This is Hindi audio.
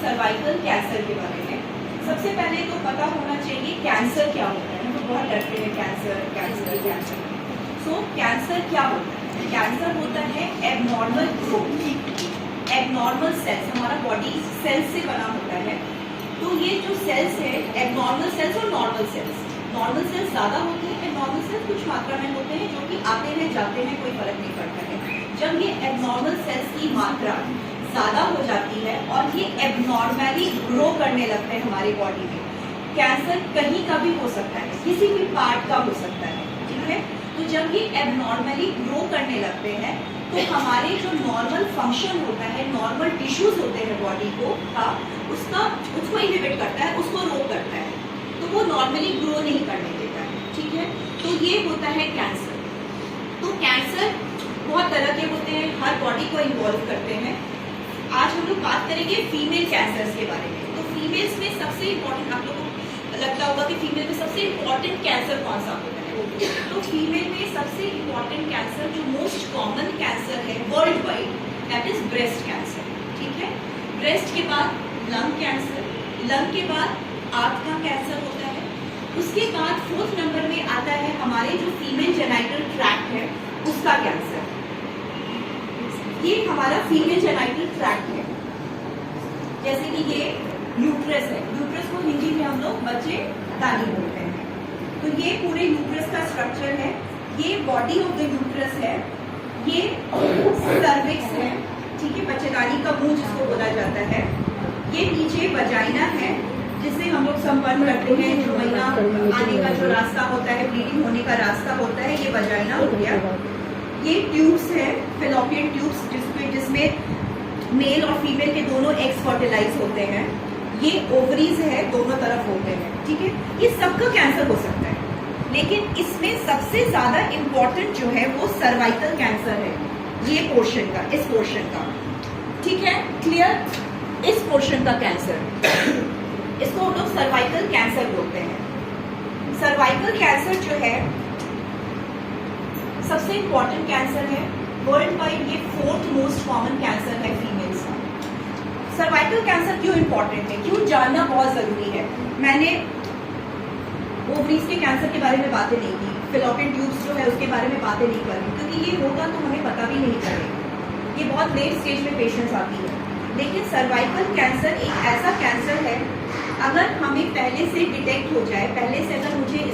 सर्वाइकल कैंसर के बारे में। सबसे पहले तो पता होना चाहिए कैंसर क्या होता है। हम लोग बहुत डरते हैं कैंसर कैंसर कैंसर। सो कैंसर क्या होता है? कैंसर होता है एबनॉर्मल ग्रोथ, एबनॉर्मल सेल्स। हमारा बॉडी सेल्स से बना होता है। तो ये जो सेल्स है, एबनॉर्मल सेल्स और नॉर्मल सेल्स, नॉर्मल सेल्स ज़्यादा होते हैं, एबनॉर्मल सेल्स कुछ मात्रा में होते हैं, जो कि आते हैं जाते हैं, कोई फर्क नहीं पड़ता है। जब ये एबनॉर्मल सेल्स की मात्रा ज़्यादा हो जाती है और ये एबनॉर्मली ग्रो करने लगते हैं हमारी बॉडी में, कैंसर कहीं का भी हो सकता है, किसी भी पार्ट का हो सकता है, ठीक है। तो जब ये एबनॉर्मली ग्रो करने लगते हैं तो हमारे जो नॉर्मल फंक्शन होता है, नॉर्मल टिश्यूज होते हैं बॉडी को उसको इनहिबिट करता है, उसको रोक करता है, तो वो नॉर्मली ग्रो नहीं करने देता है, ठीक है। तो ये होता है कैंसर। तो कैंसर बहुत तरह के होते हैं, हर बॉडी को इन्वॉल्व करते हैं। आज हम लोग बात करेंगे फीमेल कैंसर्स के बारे में। तो फीमेल्स में सबसे इम्पोर्टेंट, आप लोगों को लगता होगा कि फीमेल में सबसे इम्पोर्टेंट कैंसर कौन सा होता है। तो फीमेल में सबसे इम्पोर्टेंट कैंसर, जो मोस्ट कॉमन कैंसर है world wide, that is breast cancer, ठीक है। ब्रेस्ट के बाद लंग कैंसर, लंग के बाद आंत का कैंसर होता है, उसके बाद 4th नंबर में आता है हमारे जो फीमेल जेनाइटल ट्रैक्ट है उसका कैंसर। ये हमारा फीमेल जेनाइटल ट्रैक्ट है, जैसे कि ये यूट्रस है, यूट्रस को हिंदी में हम लोग बच्चे दानी बोलते हैं। तो ये पूरे यूट्रस का स्ट्रक्चर है, ये बॉडी ऑफ द यूट्रस है, ये सर्विक्स है, ठीक है, बच्चेदानी का मुंह जिसको बोला जाता है। ये नीचे वजाइना है जिससे हम लोग संपर्क करते हैं, जो महीना आने का जो रास्ता होता है, ब्लीडिंग होने का रास्ता होता है, ये वजाइना हो गया। ये ट्यूब्स है, फेलोपियन ट्यूब्स, जिसमें मेल और फीमेल के दोनों एग्स फर्टिलाइज होते हैं। ये ओवरीज है, दोनों तरफ होते हैं, ठीक है। ये सबका कैंसर हो सकता है, लेकिन इसमें सबसे ज्यादा इम्पोर्टेंट जो है वो सर्वाइकल कैंसर है, ये पोर्शन का, इस पोर्शन का, ठीक है, क्लियर। इस पोर्शन का कैंसर, इसको हम लोग सर्वाइकल कैंसर बोलते हैं। सर्वाइकल कैंसर जो है सबसे इम्पोर्टेंट कैंसर है वर्ल्ड वाइड, ये 4th मोस्ट कॉमन कैंसर है फीमेल्स का। सर्वाइकल कैंसर क्यों इम्पोर्टेंट है, क्यों जानना बहुत जरूरी है। मैंने ओवरीज के कैंसर के बारे में बातें नहीं की, फेलोपियन ट्यूब्स जो है उसके बारे में बातें नहीं कर रही, क्योंकि ये होगा तो हमें पता भी नहीं चलेगा, ये बहुत लेट स्टेज में पेशेंट्स आती है। लेकिन सर्वाइकल कैंसर एक ऐसा कैंसर है, अगर हमें पहले से डिटेक्ट हो जाए, पहले से अगर मुझे